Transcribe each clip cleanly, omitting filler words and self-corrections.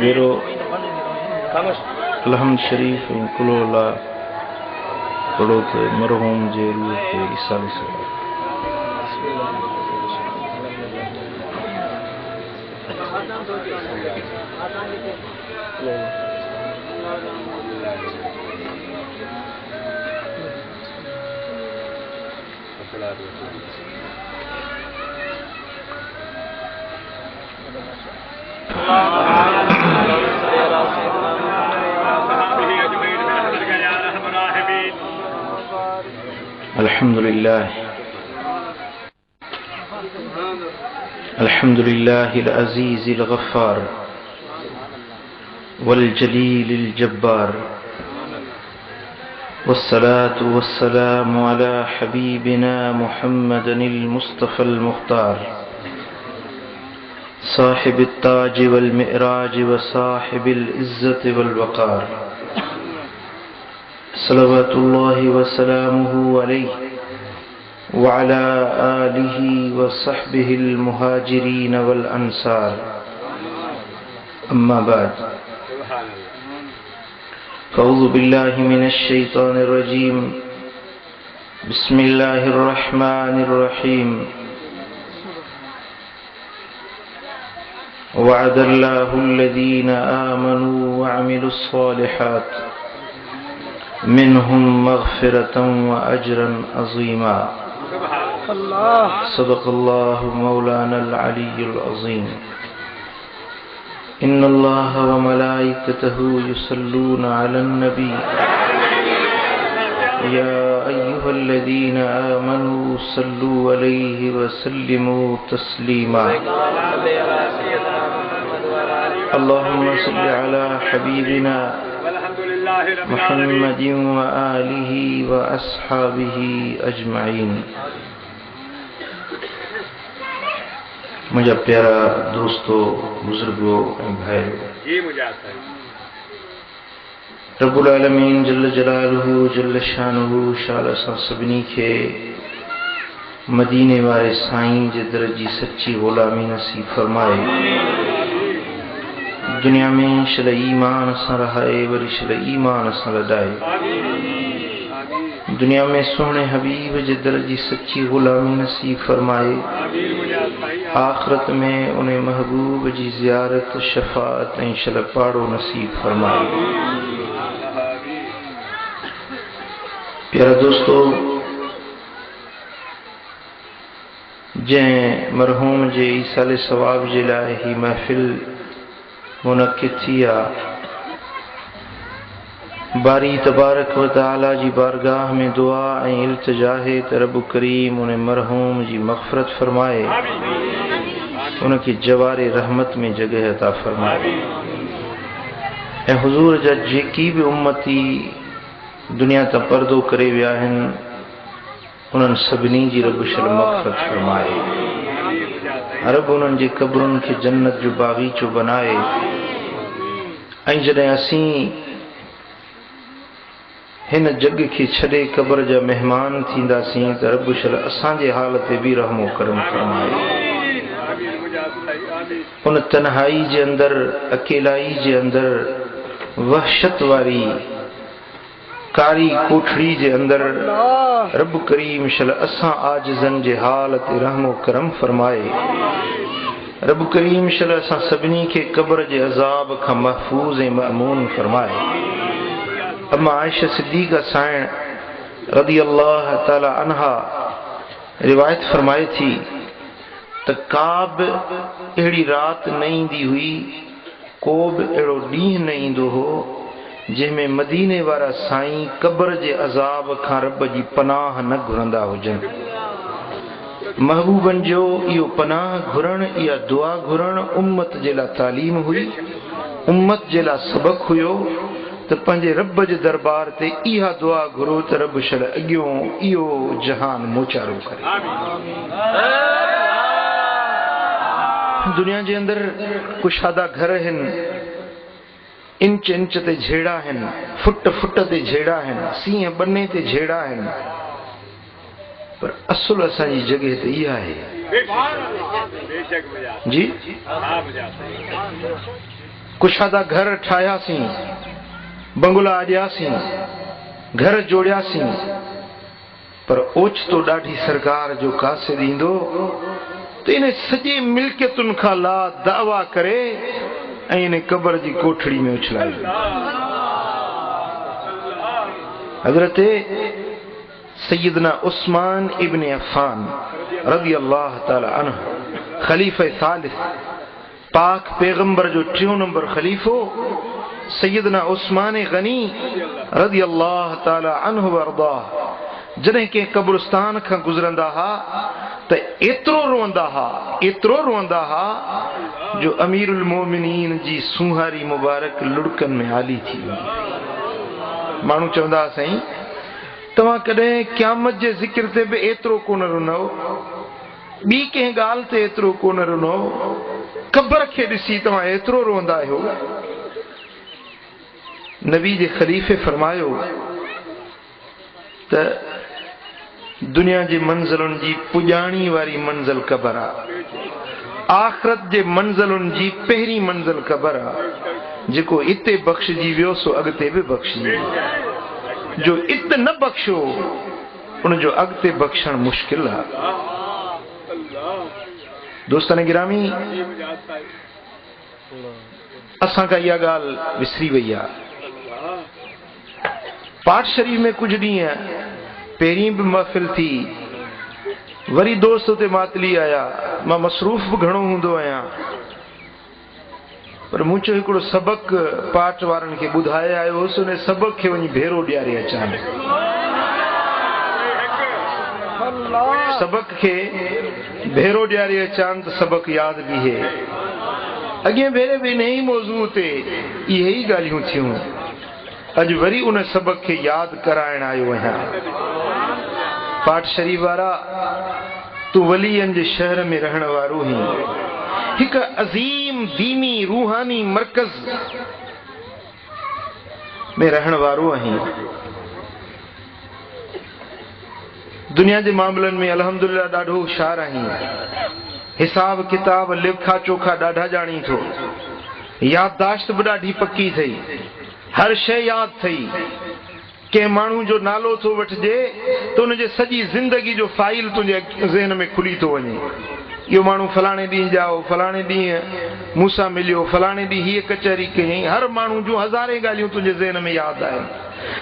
भेरो अलहम्द शरीफ कुलोला पढ़ो तो मरहूम जे रूह के इसाले से अल्हम्दुलिल्लाहिल अज़ीज़िल गफ़्फ़ार वल जलीलिल जब्बार वस्सलातु वस्सलामु अला हबीबिना मुहम्मदिल मुस्तफ़ल मुख्तार साहिबित ताज वल मिअराज व साहिबिल इज़्ज़त वल वक़ार सल्लल्लाहु व सलामुहु अलैहि व अला आलिहि व सहबिहिल मुहाजिरीन वल अंसार अम्मा बाद अऊज़ु बिल्लाहि मिनश शैतानिर रजीम बिस्मिल्लाहिर रहमानिर रहीम वअदल्लाहुल्लज़ीना आमनू व अमिलुस्सालिहात मिनहुम मग़फ़िरतन व अजरन अज़ीमा सदक़ल्लाहु मौलानल अलीयुल अज़ीम इन्नल्लाह व मलाइकतहु युसल्लूना अलन नबी या अय्युहल्लज़ीना आमनू सल्लू अलैहि व सल्लिमू तस्लीमा अल्लाहुम्मा सल्लि अला हबीबिना मुहम्मदिन व आलिहि व अस्हाबिहि अजमाइन। मुझे प्यारा दोस्तों, बुजुर्गों, भाइयों, रब्बुल आलमीन जल्ल जलालुहु जल्ल शानुहु शाला सां सभिनी खे मदीने वारे साईं जे दर जी सच्ची ग़ुलामी नसीब फरमाए। दुनिया में शल ईमान सां रहाए, वरी शल ईमान सां लॾाए। दुनिया में सोहणे हबीब जे दर जी सच्ची ग़ुलामी नसीब फरमाए। आखिरत में उन महबूब जी ज़ियारत, शफ़ाअत ऐं शल पाड़ो नसीब फरमाए। प्यारा दोस्तों, जंहिं मरहूम जे ईसाले सवाब जे लाइ ही महफ़िल मुनक़िद थी आहे, बारी तबारक व तआला जी बारगाह में दुआ ऐं इल्तिजा है त रब करीम उन मरहूम जी मग़फ़िरत फरमाए, उनखे जवारे रहमत में जगह अता फरमाए। ऐं हुज़ूर जा जेकी भी उम्मती दुनिया तां पर्दो करे विया आहिनि, उन्हनि सभिनी जी रब शल मग़फ़िरत फरमाए। रब उन्हनि जे क़ब्रुनि खे जन्नत जो बाग़ीचो बनाए। ऐं जॾहिं असीं हिन जग खे छॾे क़ब्र जा मेहमान थींदासीं त रब शल असांजे हाल ते बि रहमो करम फरमाए। उन तन्हाई जे अंदरि, अकेलाई जे अंदरि, वहशत वारी कारी कोठड़ी जे अंदरि रब करीम शल असां आजिज़न जे हाल ते रहमो करम फरमाए। रब करीम शल असां सभिनी खे क़ब्र जे अज़ाब खां महफूज़ ऐं मअमून फरमाए। अम्मा आयशा सिद्दीक़ा साइण रज़ी अल्लाह ताला अन्हा रिवायत फरमाए थी त का बि अहिड़ी राति न ईंदी हुई, को बि अहिड़ो ॾींहुं न ईंदो हो जंहिंमें मदीने वारा साईं क़ब्र जे अज़ाब खां रब जी पनाह न घुरंदा हुजनि। महबूबनि जो इहो पनाह घुरण, इहा दुआ घुरण उम्मत जे लाइ तालीम हुई, उम्मत जे लाइ सबक़ हुयो त पंहिंजे रब जे दरबार ते इहा दुआ घुरो त रब शल अॻियों इहो जहान मोचारो करे। दुनिया जे अंदरि कुशादा घर आहिनि, इंच इंच ते झेड़ा आहिनि, फुट फुट ते झेड़ा आहिनि, सीह बन्ने ते झेड़ा आहिनि। पर असुल असांजी जगह ते इहा आहे जी। कुशादा घर ठाहियासीं, बंगला अॼासीं, घर जोड़ियासीं, पर ओचितो ॾाढी सरकार जो कासिद ईंदो त इन सॼे मिल्कियतुनि खां ला दावा करे ऐं इन क़बर जी कोठड़ी में उछलाए। हज़रत सैयदना उस्मान इब्न अफ़ान रज़ी अल्लाह ताला अन्हु खलीफ़े सालिस, पाक पैगंबर जो 3 नंबर खलीफ़ो सैयदना उस्मान गनी रज़ी अल्लाह ताला अन्हु वरदा, जॾहिं के कब्रिस्तान खां गुज़रंदा हा त एतिरो रोअंदा हा जो अमीरुल मोमिनीन जी सुहारी मुबारक लुड़कनि में हाली थी वई। माण्हू चवंदा साईं तव्हां कॾहिं क़यामत जे ज़िक्र ते बि एतिरो कोन रुनो, ॿी कंहिं ॻाल्हि ते एतिरो कोन रुनो, क़बर खे ॾिसी तव्हां एतिरो रोअंदा आहियो। नबी जे ख़लीफ़े फरमायो त दुनिया जी मंज़िलुनि जी पुॼाणी वारी मंज़िल क़बर आहे, आख़िरत जे मंज़िलुनि जी पहिरीं मंज़िल क़बर आहे। जेको इते बख़्शिजी वियो सो अॻिते बि बख़्शिजी वियो, जो इत न बख़्शो उनजो अॻिते बख़्शण मुश्किल आहे। दोस्तन गिरामी, असां खां इहा ॻाल्हि विसरी वई आहे। पाठ शरीफ़ में कुछ ॾींहं पहिरीं बि महफ़िल थी, वरी दोस्त उते मातली आया, मां मसरूफ़ बि घणो हूंदो आहियां, पर मूं चयो हिकिड़ो सबक पाठ वारनि खे ॿुधाए आयो हुउसि, उन सबक खे वञी भेरो ॾियारे अचां। सबक खे भेरो ॾियारे अचां त सबक यादि बीहे। अॻे भेरे बि इन ई मौज़ू ते इहे ई ॻाल्हियूं थियूं, अॼु वरी उन सबक खे यादि कराइण आयो आहियां। पाठ शरीफ़ वारा, तूं वलीअनि जे शहर में रहण वारो ही, हिक अज़ीम दीनी रूहानी मरकज़ में रहण वारो आहीं। दुनिया जे मामलनि में अल्हम्दुलिल्लाह ॾाढो होशियार आहीं, हिसाब किताब लेखा चोखा ॾाढा ॼाणी थो, याददाश्त बि ॾाढी पक्की अथई, हर शइ यादि अथई। कंहिं माण्हू जो नालो थो वठिजे त उनजे सॼी ज़िंदगी जो फाइल तुंहिंजे ज़हन में खुली थो वञे। इहो माण्हू फलाणे ॾींहुं ॼाओ, फलाणे ॾींहुं मूंसां मिलियो, फलाणे ॾींहुं हीअ कचहरी कयईं। हर माण्हू जूं हज़ारे ॻाल्हियूं तुंहिंजे ज़हन में यादि आहिनि,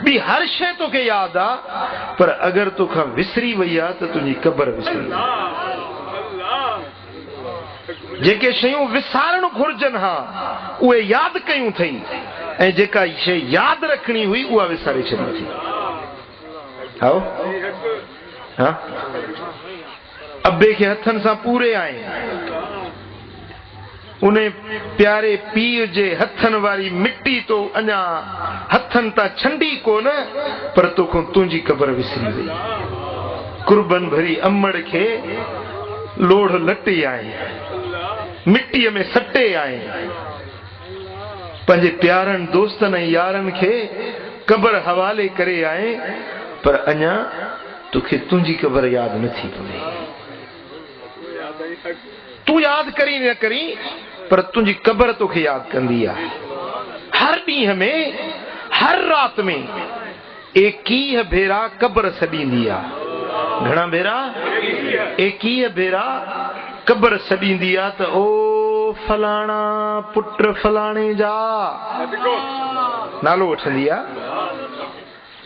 ॿी हर शइ तोखे यादि आहे, पर अगरि तोखां विसरी वई आहे त तुंहिंजी क़बर विसरी वई। जेके शयूं विसारणु घुर्जनि हा उहे यादि कयूं अथई, ऐं जेका शइ यादि रखणी हुई उहा विसारे छॾी थी। आओ हा, अबे खे हथनि सां पूरे आए, उन प्यारे पीउ जे हथनि वारी मिट्टी तो अञा हथनि तां छंडी कोन, पर तोखां तुंहिंजी क़बर विसरी वई। कुर्बन भरी अमड़ खे लोढ़ लटे आए, मिट्टीअ में सटे आए, पंहिंजे प्यारनि दोस्तनि ऐं यारनि खे क़बर हवाले करे आए, पर अञा तोखे तुंहिंजी क़बर यादि नथी पवे। तूं यादि करी न करी, पर तुंहिंजी क़बर तोखे यादि कंदी आहे। हर ॾींहं में, हर राति में 21 भेरा क़बर सॾींदी आहे। घणा भेरा? 21 भेरा क़बर सॾींदी आहे त ओ फलाणा पुट फलाणे जा नालो वठंदी आहे।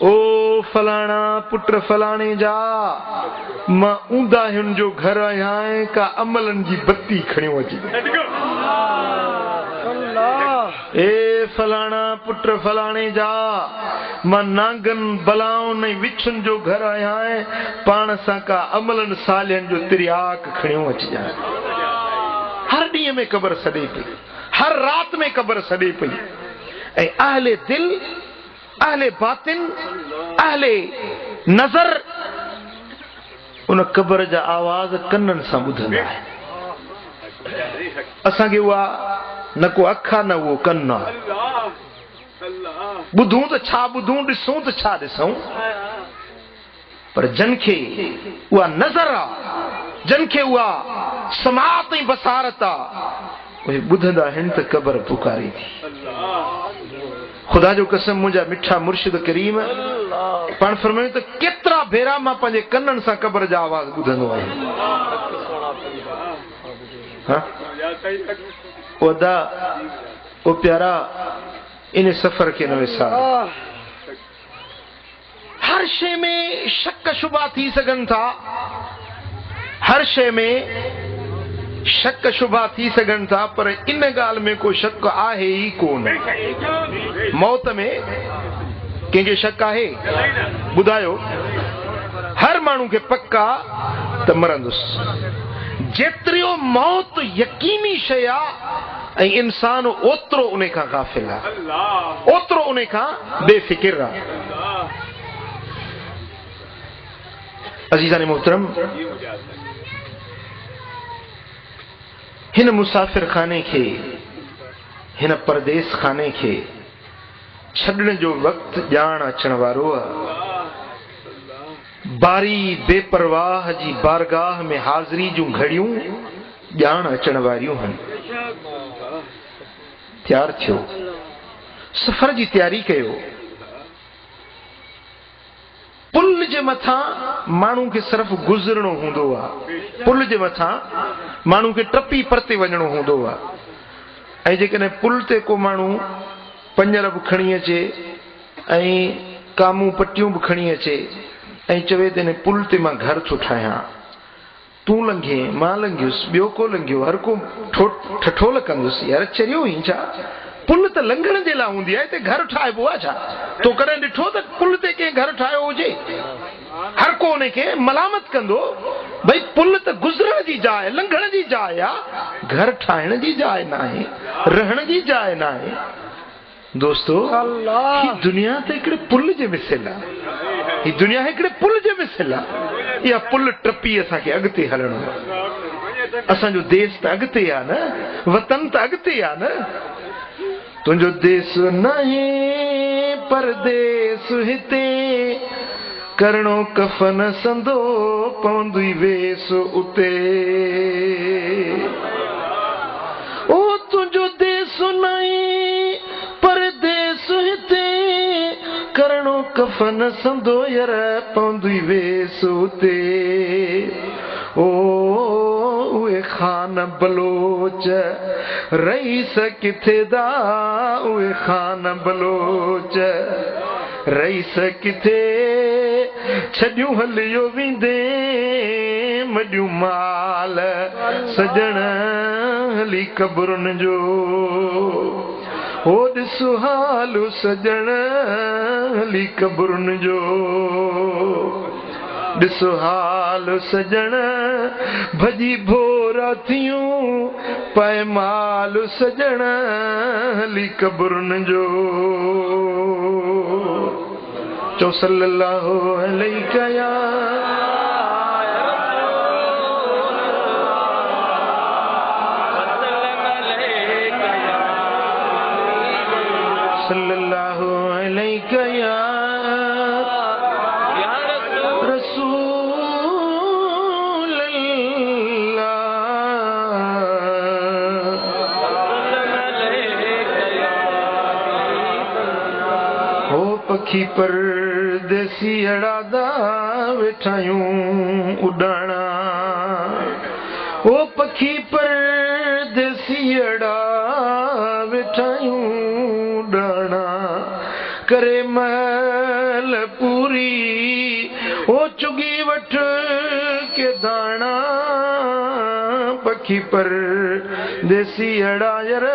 ओ फलाणा पुट फलाणे जा, मां ऊंदाहियुनि जो घर आहियां, का अमलनि जी बत्ती खणियो अची। ए फलाणा पुट फलाणे जा, मां नांगनि बलाउनि ऐं विछुनि जो घर आहियां, पाण सां का अमलनि सालियनि जो तिरियाक खणियो अची। हर ॾींहं में क़बर सॾे पई, हर राति में क़बर सॾे पई, ऐं अहले दिल, अहले बातिन, अहले नज़र उन क़बर जा आवाज़ कननि सां ॿुधंदा आहिनि। असांखे उहा न को अख आहे न उहो कन आहे। ॿुधूं त छा ॿुधूं, ॾिसूं त छा ॾिसूं। पर जन खे उहा नज़र आ, जन खे उहा समात ऐं बसारत आ, उहे ॿुधंदा आहिनि त क़बर पुकारे थी। ख़ुदा जो कसम, मुंहिंजा मिठा मुर्शिद करीम पाण फरमायो त केतिरा भेरा मां पंहिंजे कननि सां क़बर जा आवाज़ ॿुधंदो आहियां। ओदा ओ प्यारा, इन सफ़र खे न विसार। हर शइ में शक शुबा थी सघनि था, हर शइ में शक शुबा थी सघनि था, पर इन ॻाल्हि में को शक आहे ई कोन। मौत में कंहिंखे शक आहे? ॿुधायो। हर माण्हू खे पक्का त मरंदुसि। जेतिरो मौत यकीनी शइ आहे ऐं इंसान ओतिरो उन खां गाफ़िल आहे, ओतिरो उन खां बेफ़िक्र आहे। अज़ीज़ान मोहतरम, हिन मुसाफ़िर खाने खे, हिन परदेस खाने खे छॾण जो वक़्तु ॼाण अचण वारो आहे। बारी बेपरवाह जी बारगाह में हाज़िरी जूं घड़ियूं ॼाण अचण वारियूं आहिनि। तयारु थियो, सफ़र जी तयारी कयो। पुल जे मथां माण्हू खे सिर्फ़ गुज़रणो हूंदो आहे, पुल जे मथां माण्हू खे टपी परते वञणो हूंदो आहे। ऐं जेकॾहिं पुल ते को माण्हू पंजर बि खणी अचे ऐं कामूं पटियूं बि खणी अचे ऐं चवे त हिन पुल ते मां घर थो ठाहियां, तूं लंघे मां लंघियुसि, ॿियो को लंघियो, हर को ठठोल कंदुसि। यार चरियो ई छा? पुल त लंघण जे लाइ हूंदी आहे, हिते घर ठाहिबो आहे छा? तो कॾहिं ॾिठो त पुल ते कंहिं घर ठाहियो हुजे? हर को उन खे मलामत कंदो, भई पुल त गुज़रण जी जाइ, लंघण जी जाइ आहे, घर ठाहिण जी जाइ न आहे, रहण जी जाइ न आहे। दोस्तो, ही दुनिया त हिकिड़े पुल जे मिसल आहे, ही दुनिया हिकिड़े पुल जे मिसल आहे। इहा पुल टपी असांखे अॻिते हलणो आहे। असांजो देश त अॻिते आहे न, वतन त अॻिते आहे न। तुंहिंजो देश नाहे परदेस हिते, करणो कफन संदो पवंदी वेस उते। ओ तुंहिंजो देश नाहे परदेस हिते, करणो कफन संदो यार पवंदी वेस उते। ओ उहे खान बलोच रईस किथे दा, उहे खान बलोच रईस किथे, छॾियूं हलियो वेंदे मॾियूं माल सजण हली क़बरुनि जो। हो ॾिसो हाल सजण हली क़बरुनि जो, ॾिसो हाल सजण भॼी भोरा थियूं पैमाल सजण हली क़बरुनि जो। चो सल्लल्लाहु अलैहि या सल्लल्लाहु अलैहि या पखी परदेसी अड़ादा वेठायूं उड़ाना, ओ पखी परदेसी अड़ा वेठायूं उड़ाना, करे महल पूरी ओ चुगी वठ के दाना। पखी परदेसी अड़ा यार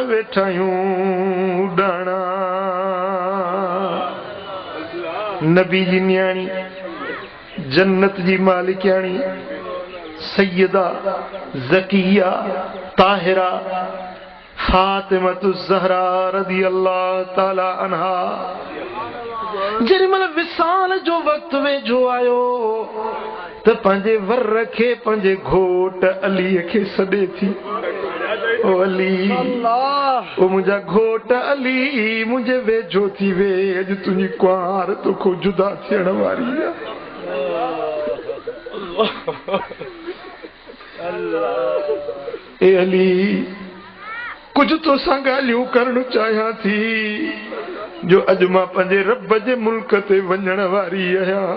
वेठायूं उड़ाना। नबी जी न्याणी, जन्नत जी मालिकाणी सैयदा ज़किया ताहिरा फातिमतु ज़हरा रज़ी अल्लाह ताला अन्हा, जेॾी महिल विसाल जो वक़्तु वेझो आयो त पंहिंजे वर खे पंहिंजे घोट अलीअ खे सॾे थी, ओ अली, ओ मुंहिंजा घोट अली, मुंहिंजे वेझो थी वे, अॼु तुंहिंजी कुंवार तोखो जुदा थियण वारी आहे। ए अली कुछ तो सा गालियूं करण चाहियां थी जो अज मां पंहिंजे रब जे मुल्क ते वञण वारी आहियां।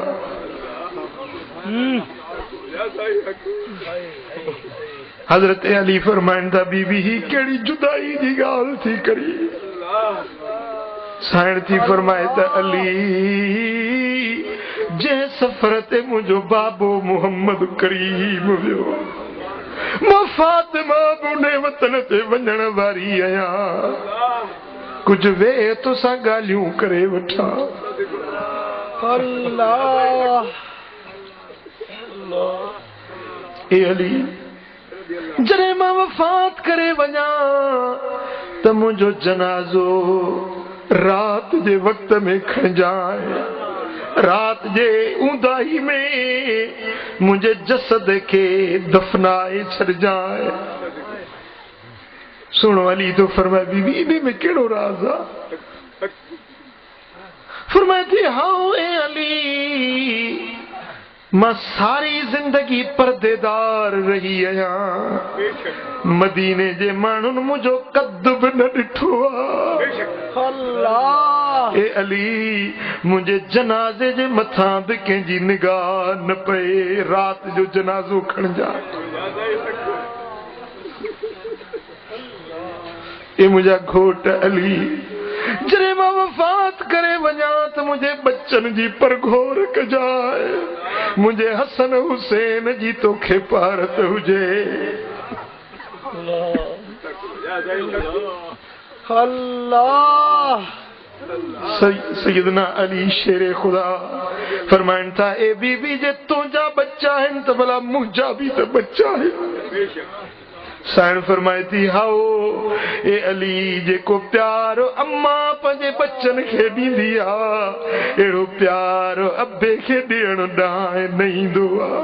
हज़रत अली फरमाइनि था बीबी ही कहिड़ी जुदाई जी ॻाल्हि थी करी। साइण थी फरमाए त अली जंहिं सफ़र ते मुंहिंजो बाबो मुहम्मद करीम वियो मां फातिमा बुने वतन ते वञण वारी आहियां। कुझु वे तोसां ॻाल्हियूं करे वठां। अल्लाह ए अली जॾहिं मां वफ़ात करे वञा त मुंहिंजो जनाज़ो रात जे वक्त में खणजाए। रात जे ऊंदाही में मुंहिंजे जसद खे दफनाए छॾजाए। सुनो अली तो फरमाए बीबी इन में कहिड़ो राज आहे? फरमाए थी हाँ ए अली मां सारी जिंदगी पर्देदार रही आहियां। मदीने जे माण्हुनि मुंहिंजो कद बि न ॾिठो आहे। अल्लाह ए अली मुंहिंजे जनाज़े जे मथां बि कंहिंजी निगाह न पए। रात जो जनाज़ो खणजा। ए मुंहिंजा घोट अली जॾहिं मां वफ़ात करे वञा त मुंहिंजे बच्चनि जी परघोर कजाए। मुंहिंजे हसन हुसैन जी तोखे पारत हुजे। अल्लाह सैयदना अली शेरे खुदा फरमाइनि था ए बीबी जे तुंहिंजा बच्चा आहिनि त भला मुंहिंजा बि त बच्चा आहिनि। साइण फरमाए थी हाओ ए अली जेको प्यार अम्मा पंहिंजे बच्चनि खे ॾींदी आहे अहिड़ो प्यार अबे खे ॾियण ॾांहुं न ईंदो आहे।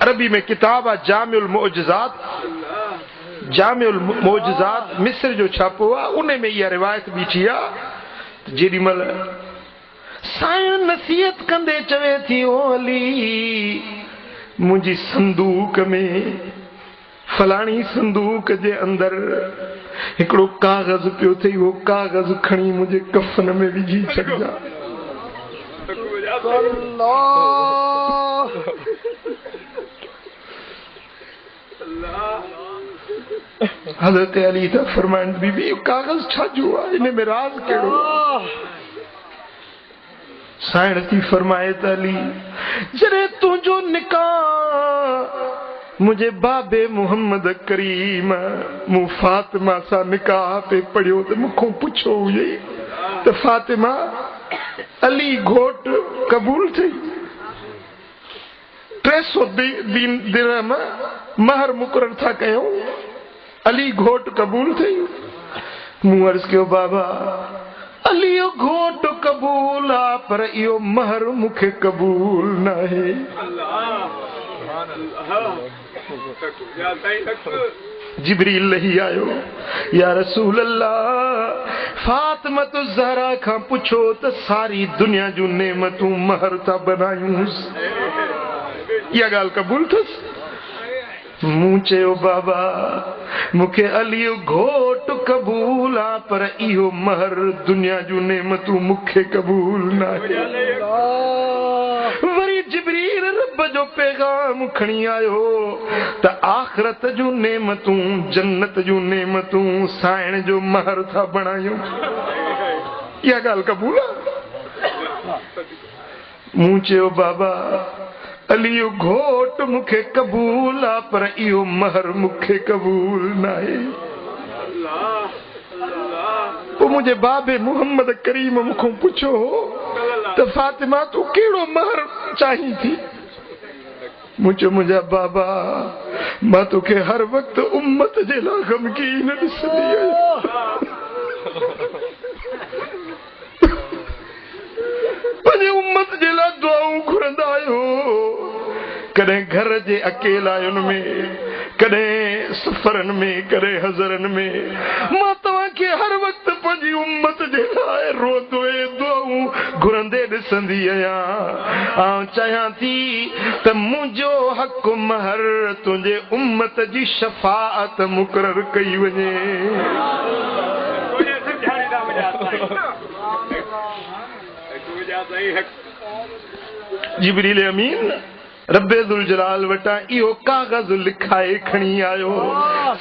अरबी में किताब आहे जामिउल मुअजिज़ात। जामिउल मुअजिज़ात मिस्र जो छापो आहे। उन में इहा रिवायत बीठी आहे। जेॾी महिल साइण नसीहत कंदे चवे थी ओ अली मुंहिंजी संदूक में फलाणी संदूक जे अंदर हिकिड़ो कागज़ पियो अथई। उहो कागज़ खणी मुंहिंजे कफन में विझी छॾिजा। हज़रत अली त फरमाइनि बीबी इहो कागज़ छाजो आहे? इन में राज़ कहिड़ो? साइण थी फरमाए त अली जॾहिं तुंहिंजो निकाह मुंहिंजे बाबे मुहम्मद करीम मूं फातिमा सां निकाह पे पढ़ियो त मूंखां पुछो हुई त फातिमा अली घोट क़बूल थी। 300 दिरहम महर मुक़रर था कयूं। अली घोट क़बूल थी। मूं अर्ज़ कयो बाबा अली यो घोट क़बूल आहे पर इहो महर मूंखे क़बूल न आहे। जिब्रील लही आयो या रसूल अल्लाह फातिमा तो ज़हरा खां पुछो त सारी दुनिया जूं नेमतूं महर था बनायूंसि। इहा ॻाल्हि क़बूल अथसि? मूं चयो बाबा मूंखे अली घोट क़बूल आहे पर इहो महर दुनिया जूं नेमतूं मूंखे क़बूल न आहे। वरी जिब्रील रब जो पैगाम खणी आयो त आख़िरत जूं नेमतूं जन्नत जूं नेमतूं साइण जो महर था बणायूं। इहा ॻाल्हि क़बूल आहे? मूं चयो बाबा अली यो घोट मूंखे क़बूल आहे पर इहो महर मूंखे क़बूल न आहे। पोइ मुंहिंजे बाबे मुहम्मद करीम मूंखां पुछो त फातिमा तूं कहिड़ो महर चाहीं थी? मूं चयो मुंहिंजा बाबा मां तोखे हर वक़्तु उम्मत जे लाइ ग़मगीन ॾिसंदी आहियां। पंहिंजे उम्मत जे लाइ दुआऊं घुरंदा आहियो। कॾहिं घर जे अकेलायुनि में, कॾहिं सफ़रनि में, कॾहिं हज़रनि में। मां तव्हांखे के हर वक्त पंजी उम्मत जे लाए रोंदो दुआऊं घुरंदे ॾिसंदी आहियां आऊं चाहियां थी त मुंहिंजो हक़ महर तुंहिंजे उम्मत जी शफ़ाअत मुक़रर कई वञे। जिब्रील अमीन रब्बे दुल जलाल वटा इहो कागज़ लिखाए खणी आयो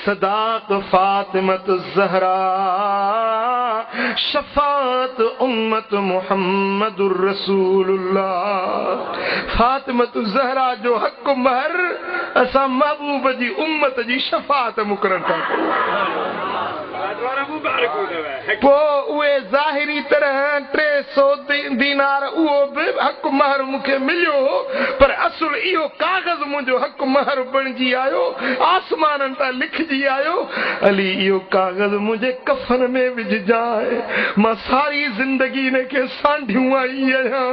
सदाक फातिमत ज़हरा शफात उम्मत मुहम्मदुर रसूलुल्लाह। फातिमत ज़हरा जो हक़ महर असां महबूब जी उम्मत जी शफात मुक़रर था पो उहे ज़ाहिरी तरह 300 दीनार उहो बि हक़ महर मूंखे मिलियो पर असुल इहो कागज़ मुंहिंजो हक़ महर बणिजी आयो आसमाननि तां लिखजी आयो अली इहो कागज़ मुंहिंजे कफन में विझजाए मां सारी ज़िंदगी इन खे सांढियूं आई आहियां।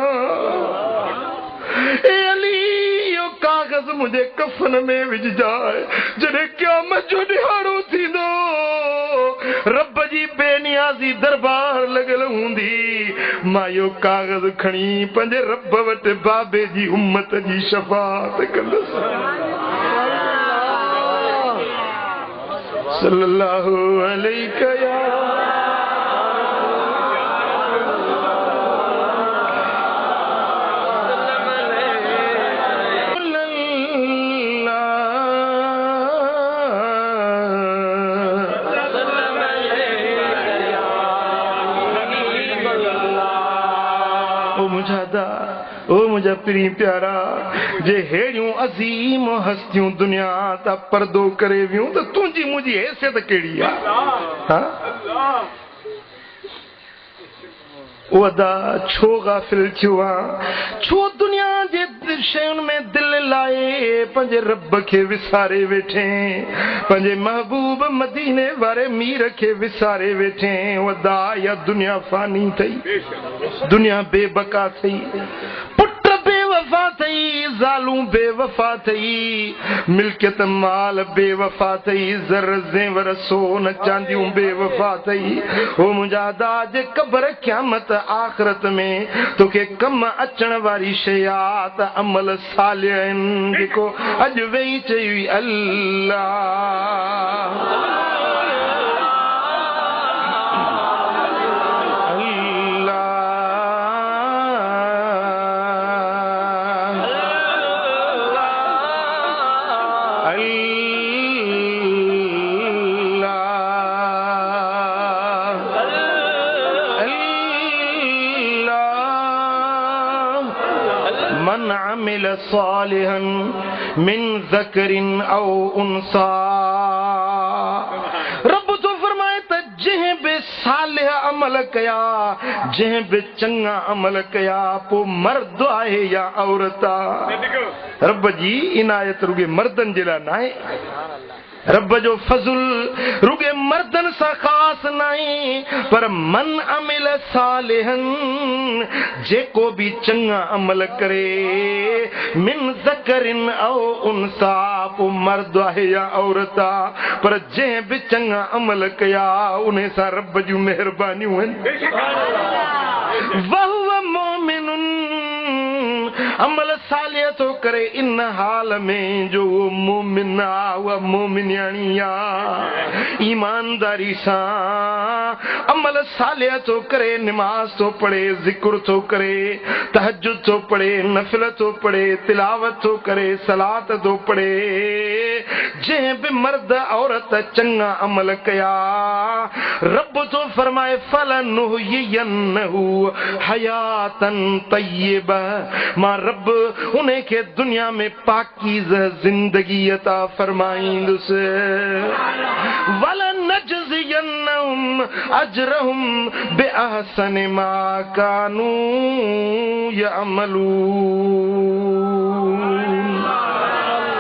ए अली इहो कागज़ मुंहिंजे कफन में विझजाए जॾहिं क़यामत जो ॾिहाड़ो थींदो रब जी बेनियाज़ी दरबार लॻल हूंदी मां इहो कागज़ खणी पंहिंजे रब वटि बाबे जी उम्मत जी शफ़ाअत कंदुसि। सल्लल्लाहु अलैहि ओ मुझा प्री प्यारा जे हेड़ियूं अज़ीम हस्तियूं दुनिया ता पर्दो करे वियूं त तुंहिंजी मुंहिंजी हैसियत कहिड़ी आहे? वदा छो गाफ़िल थियो आहे छो दुनिया जे शयुनि में दिलि लाए पंहिंजे रब खे विसारे वेठे पंहिंजे महबूब मदीने वारे मीर खे विसारे वेठे। वदा या दुनिया फानी थई दुनिया बेबका थई पुट बेवफा थई ज़ालूं बेवफा थई मिल्कियत माल बेवफा थई ज़र ज़ेवर सोन चांदियूं बेवफा थई। हो मुंहिंजा दाज क़ब्र क़यामत आख़िरत में तोखे कम अचण वारी शइ आहे त अमल सालिह आहिनि जेको अॼु वेही चई अल्लाह सालिहन मिन ज़करिन औ उन्सा। रब तो फरमाए त जंहिं बि सालिह अमल कया जंहिं बि चङा अमल कया पोइ मर्द आहे या औरत आहे रब जी इनायत रुगे मर्दनि जे लाइ न आहे रब जो फज़ुल रुगे मर्दन सा खास नहीं पर मन अमिल सालिहन जेको भी चंगा अमल करे मिन ज़करिन औ उन्सा पो मर्द है या औरत पर जे भी चंगा अमल कया उन्हें सा रब जूं मेहरबानियूं आहिनि। वहुव मोमिनुन अमल सालिह तो करे इन हाल में जो वो मोमिन आ वो मोमिनियाणी आ ईमानदारी सा अमल सालिह तो करे नमाज तो पढ़े जिक्र तो करे तहज्जुद तो पढ़े नफिल तो पढ़े तिलावत तो करे सलात तो पढ़े जे भी मर्द औरत चंगा अमल कया रब तो फरमाए फलनुहयिन्नहु हयातन तय्यबा मां रब उन्हें के दुनिया में पाकीज़ जिंदगी अता फरमाईंदुसि वलनजज़ियन्नहुम अजरहुम बिअहसनि मा कानू यअमलून।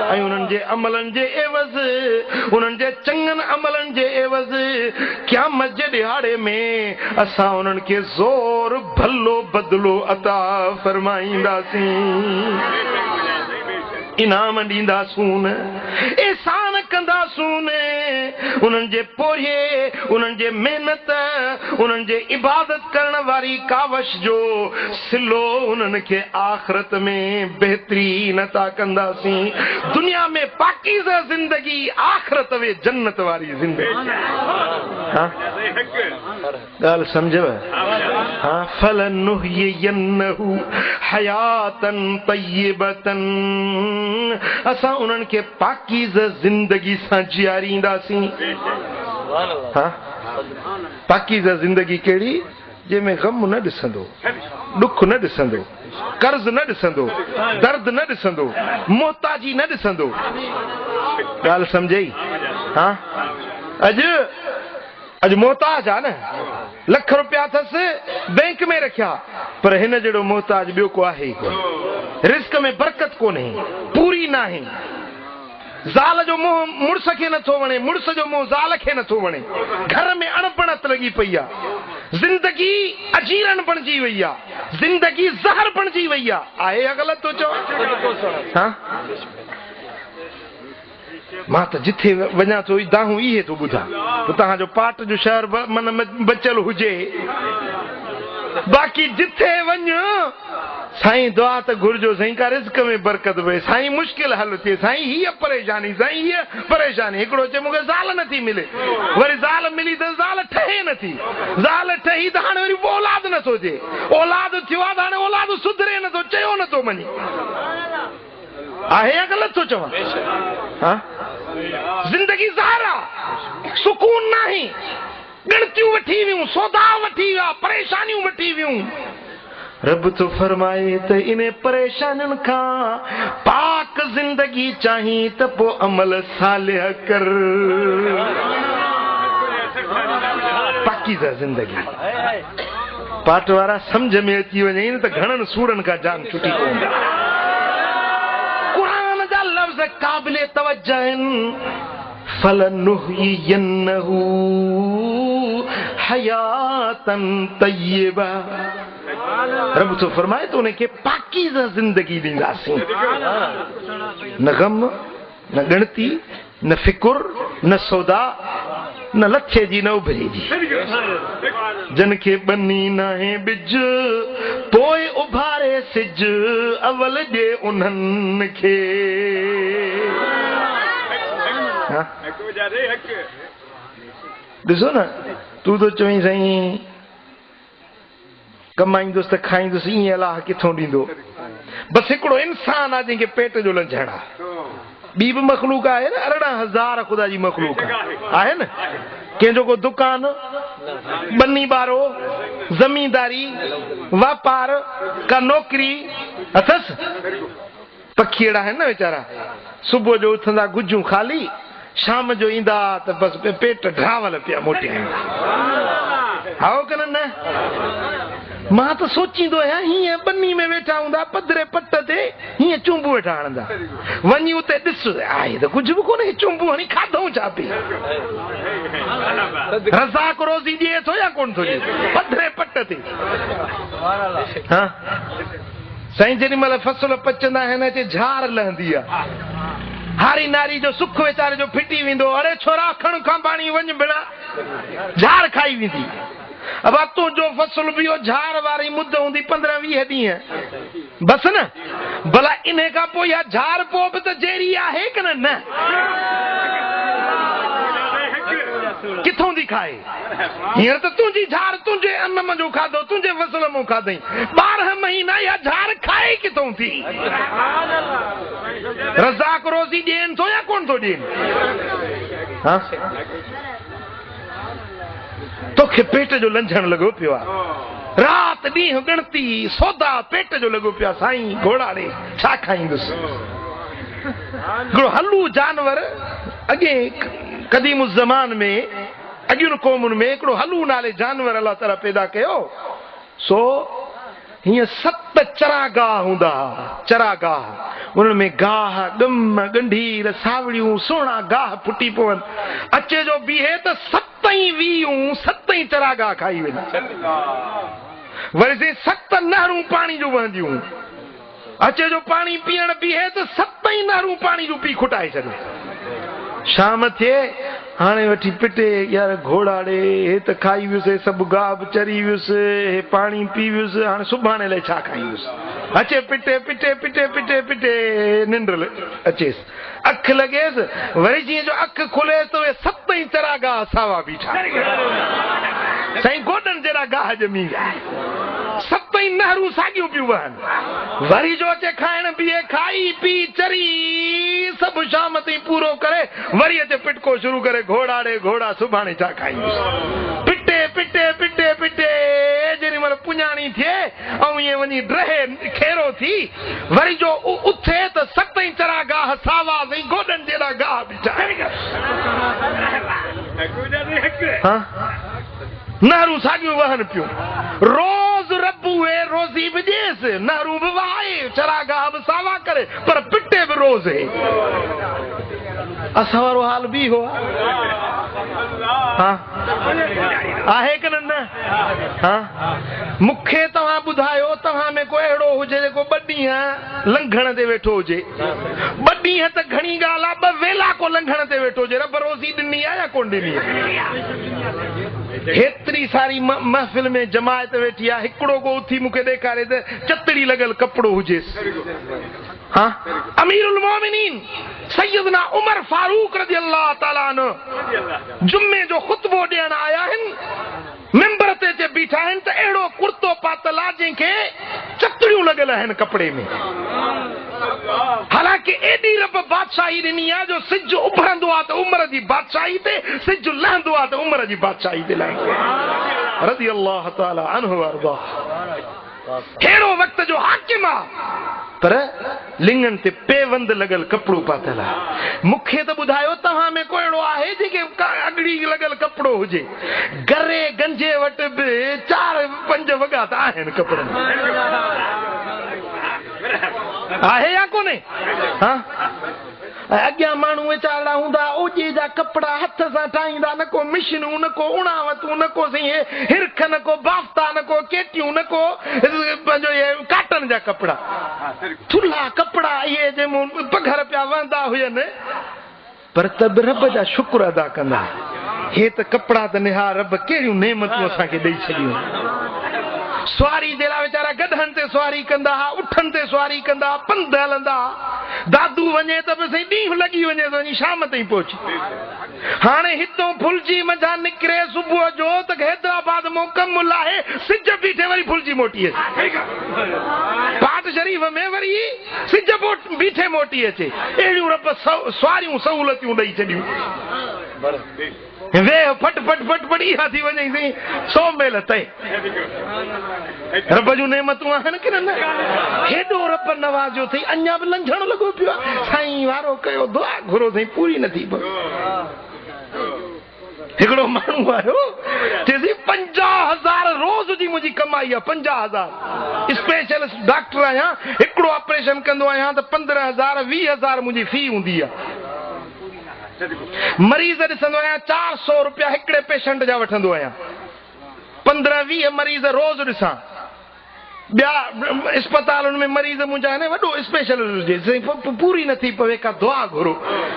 ऐं उन्हनि जे अमलनि जे एवज़ उन्हनि जे चङनि अमलनि जे एवज़ क़यामत जे ॾिहाड़े में असां उन्हनि खे ज़ोर भलो बदिलो अता फरमाईंदासीं। इनाम ॾींदासूं, एहसान कंदासूं, उन्हनि जे पोरिये उन्हनि जे महिनत उन्हनि जे इबादत करण वारी कावश जो सिलो उन्हनि खे आख़िरत में बहितरीन अता कंदासीं। दुनिया में पाकीज़ा ज़िंदगी, आख़िरत में जन्नत वारी ज़िंदगी। ॻाल्हि सम्झव? फलनुह्यियन्नहु हयातन तय्यबतन, असां उन्हनि खे पाकीज़ा ज़िंदगी सां जीआरींदासीं। पाकीज़ा ज़िंदगी कहिड़ी? जंहिंमें ग़म न ॾिसंदो, ॾुख न ॾिसंदो, कर्ज़ न ॾिसंदो, दर्द न ॾिसंदो, मोहताजी न ॾिसंदो। ॻाल्हि सम्झई? अॼु मोहताज आहे न, लख रुपया अथसि बैंक में रखिया, पर हिन जहिड़ो मोहताज ॿियो को आहे ई कोन। रिस्क में बरकत कोन्हे, पूरी न आहे। ज़ाल जो मुंहुं मुड़ुस खे नथो वणे, मुड़ुस जो मुंहुं ज़ाल खे नथो वणे। घर में अणबणत लॻी पई आहे, ज़िंदगी अजीरन बणिजी वई आहे, ज़िंदगी ज़हर बणिजी वई आहे या ग़लति थो चवां? मां त जिथे वञा थो दाहूं इहे थो ॿुधां, तव्हांजो पाट जो शहर मन बचियल हुजे, बाक़ी जिथे वञ साईं दुआ त घुरजो, साईं का रिज़्क में बरकत पए, साईं मुश्किल हल थिए, साईं हीअ परेशानी, साईं हीअ परेशानी। हिकिड़ो चए मूंखे ज़ाल नथी मिले, वरी ज़ाल मिली त ज़ाल ठहे नथी, ज़ाल ठही त हाणे वरी औलाद नथो थिए, औलाद थियो आहे त हाणे औलाद सुधरे नथो, चयो नथो वञे। आहे या ग़लति थो चवां? ज़िंदगी ज़हर आहे, सुकून नाही, ॻणतियूं वठी वियूं, सौदा वठी विया, परेशानियूं वठी वियूं। रब तो फरमाए त इन परेशानियुनि खां पाक ज़िंदगी चाही त पोइ अमल सालिह कर। पाकीज़ा ज़िंदगी पाट वारा सम्झ में अची वञे त घणनि सूरनि खां जान छुटी पवंदी। क़ुरान जा लफ़्ज़ क़ाबिले तवज्जो आहिनि। फलनुह्यियन्नहु हयातन तय्यबा, रब तो फरमाए तो उनखे पाकीज़ा ज़िंदगी ॾींदासीं। न ग़म, न ॻणती, न फ़िकुर, न सौदा, न लथे जी, न उभरे जी। जन खे बनी नाहे बिज, पोइ उभारे सिज, अवल ॾे उन्हनि खे। ॾिसो न, तूं तो चवईं साईं कमाईंदुसि त खाईंदुसि, ईअं अलाह किथों ॾींदो? बसि हिकिड़ो इंसान आहे जंहिंखे पेट जो लंझण आहे। ॿी बि मखलूक आहे न, 18,000 ख़ुदा जी मखलूक आहे न। कंहिंजो को दुकान, बनी बारो, ज़मींदारी, वापार, का नौकिरी अथसि। पखी अहिड़ा आहिनि न वीचारा, सुबुह जो उथंदा गुजूं ख़ाली, शाम जो ईंदा त बसि पेट ड्रावल पिया मोटिया ईंदा। हाओ की न? मां त सोचींदो आहियां हीअं बनी में वेठा हूंदा, पधरे पट ते हीअं चुंबू वेठा हणंदा, वञी उते ॾिस आहे त कुझु बि कोन्हे, चुंबू हणी खाधऊं छा पई? रज़ाक रोज़ी ॾिए थो या कोन थो ॾिए? पधरे पट ते। साईं जेॾी महिल फसल पचंदा आहिनि हिते झार लहंदी आहे, हारी नारी जो सुख वीचारे जो फिटी वेंदो। अरे छोरा खण खां पाणी वञ बिना, झार खाई वेंदी। अब तुंहिंजो फसल बि झार वारी मुद हूंदी 15-20 ॾींहं बसि न। भला इन खां पोइ इहा झार पोइ बि त जहिड़ी आहे की न? किथों थी खाए? हींअर त तुंहिंजी झार तुंहिंजे अन्न मंझो खाधो, तुंहिंजे फसल मां खाधई। 12 महीना इहा झार खाए किथों थी? रज़ाक रोज़ी ॾियनि थो या कोन थो ॾियनि? तोखे पेट जो लंझण लॻो पियो आहे, राति ॾींहुं ॻणती, सौदा पेट जो लॻो पियो आहे। साईं घोड़ाड़े छा खाईंदुसि? हिकिड़ो हलू जानवर अॻे क़दीम ज़मान में, अॻियुनि क़ौमुनि में हिकिड़ो हलू नाले जानवर अलाह ताला पैदा कयो। सो हीअं 7 चरागाह हूंदा, चरागाह। उन्हनि में गाह, ॻम, ॻंढीर, सावड़ियूं, सुहिणा गाह फुटी पवनि। अचे जो बीहे त 7 चरागाह खाई वञे। वरी 7 नहरूं पाणी जूं वहंदियूं। अचे जो पानी पीअण बीहे त 7 नहरूं पानी जूं पी खुटाए छॾे। शाम थिए हाणे वठी पिटे यार घोड़ाड़े हे त खाई वियुसि सभु गाह बि चरी वियुसि हे पानी पी वियुसि हाणे सुभाणे लाइ छा खाईंदुसि। अचे पिटे पिटे पिटे पिटे पिटे निंड अचेसि अख लॻेसि वरी जीअं जो अख खुलेसि त उहे 7 चरा गाह सावा बीठा साईं गोॾनि जहिड़ा गाह ॼमी विया 7 नहरूं साॻियूं पियूं वहनि वरी जो अचे खाइण बीहे खाई पी चरी सभु शाम ताईं पूरो करे वरी अचे पिटको शुरू करे घोड़ाड़े घोड़ा सुभाणे छा खाईंदुसि। पिटे पिटे पिटे पिटे जेॾी महिल पुञाणी थिए ऐं ईअं वञी ड्रहे खेरो थी वरी जो उथे त 7 चरा गाह सावा साईं गोॾनि जहिड़ा गाह बीठा नहरूं साॻियूं वहनि पियूं। रोज़ रब उहे रोज़ी बि ॾिएसि नहरूं बि वहाए चरा गाह बि सावा करे पर पिटे बि रोज़ असां वारो हाल बि हो आहे की न? मूंखे तव्हां ॿुधायो तव्हां में को अहिड़ो हुजे जेको 2 ॾींहं लंघण ते वेठो हुजे 2 ॾींहं त घणी ॻाल्हि आहे 2 वेला को लंघण ते वेठो हुजे रब रोज़ी ॾिनी आहे या कोन ॾिनी आहे? हेतिरी सारी महफ़िल में जमायत वेठी आहे हिकिड़ो को उथी मूंखे ॾेखारे त चतड़ी लॻल कपिड़ो हुजेसि। अमीरुल मोमिनीन सैयदना उमर फारूक रज़ियल्लाहु ताला अन्हु जुम्मे जो ख़ुतबो ॾियण आया आहिनि मिंबर ते बीठा आहिनि त अहिड़ो कुर्तो पातल आहे जंहिंखे चतड़ियूं लॻल आहिनि कपिड़े में। हालांकि एॾी रब बादशाही ॾिनी आहे जो सिज उभरंदो आहे त उमर जी बादशाही ते सिज लहंदो आहे त उमर जी बादशाही ते लहंदो रज़ियल्लाहु ताला अन्हु वरदा। अहिड़ो वक़्त जो हाकिम आहे पर लिंगन ते पेवंद लॻल कपिड़ो पातल आहे। मूंखे त ॿुधायो तव्हां में को अहिड़ो आहे जेके अगड़ी लॻल कपिड़ो हुजे गरे गंजे वटि बि 4-5 वॻा त आहिनि कपिड़नि आहे या कोन्हे? अॻियां माण्हू वीचारा हूंदा ओजे जा कपिड़ा हथ सां ठाहींदा न को मिशनूं न को उणावतूं न को साईं हिरख न को बाफ्ता न को केटियूं न को पंहिंजो इहे काटन जा कपिड़ा थुल्हा कपिड़ा इहे जंहिं पघर पिया वहंदा हुजनि पर त बि रब जा शुक्र अदा कंदा। हे त कपिड़ा त निहार रब कहिड़ियूं नेमतूं असांखे ॾेई छॾियूं। सवारी जहिड़ा वीचारा गधनि ते सवारी कंदा हुआ उठनि ते सवारी कंदा हुआ पंधु हलंदा दादू वञे त बि साईं ॾींहुं लॻी वञे त वञी शाम ताईं पहुचे। हाणे हितां फुलजी मंझां निकिरे सुबुह जो त हैदराबाद मां कमु लाहे सिज बीठे वरी फुलजी मोटी अचे पाट शरीफ़ में वरी सिज बीठे मोटी अचे। अहिड़ियूं रब सवारियूं सहूलतियूं ॾेई छॾियूं वे फट फट फट फट इहा थी वञे साईं 100 मेल तय रब जूं नेमतूं आहिनि की न? हेॾो रब नवाज़ियो अथई अञा बि लंघण लॻो पियो आहे साईं वारो कयो दुआ घुरो साईं पूरी नथी पई। हिकिड़ो माण्हू आयो चएसि 50,000 रोज़ जी मुंहिंजी कमाई आहे 50,000 स्पेशलिस्ट डॉक्टर आहियां हिकिड़ो ऑपरेशन कंदो आहियां त 15,000 20,000 मुंहिंजी फी हूंदी आहे। मरीज़ ॾिसंदो आहियां 400 रुपया हिकिड़े पेशेंट जा वठंदो आहियां 15-20 मरीज़ रोज़ ॾिसां ॿिया अस्पतालुनि में मरीज़ मुंहिंजा आहिनि वॾो स्पेशलिस्ट हुजे पूरी नथी पवे का दुआ घुरो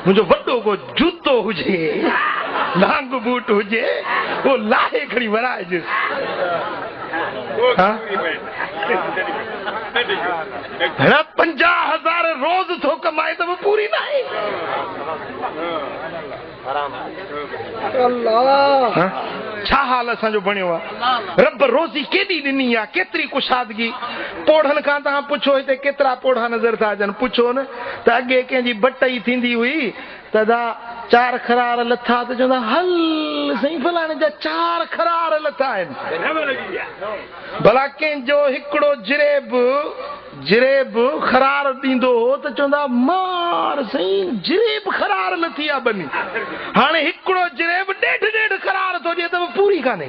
मुंहिंजो वॾो को जूतो हुजे लांग बूट हुजे उहो लाहे खणी वराइजे। 50,000 रोज़ थो कमाए त पूरी न आहे। छा हाल असांजो बणियो आहे? रब रोज़ी केॾी ॾिनी आहे केतिरी कुशादगी। पोढ़नि खां तव्हां पुछो हिते केतिरा पोढ़ा नज़र था अचनि पुछो न त अॻे कंहिंजी बटई थींदी हुई त 4 खरार लथा त चवंदा हल साईं फलाणे जा 4 खरार लथा आहिनि। भला कंहिंजो हिकिड़ो जिरेब खरार ॾींदो हो त चवंदा मार साईं जिरेब खरार लथी आहे बनी। हाणे हिकिड़ो जिरेब 1.5 खरार थो ॾिए त पूरी कान्हे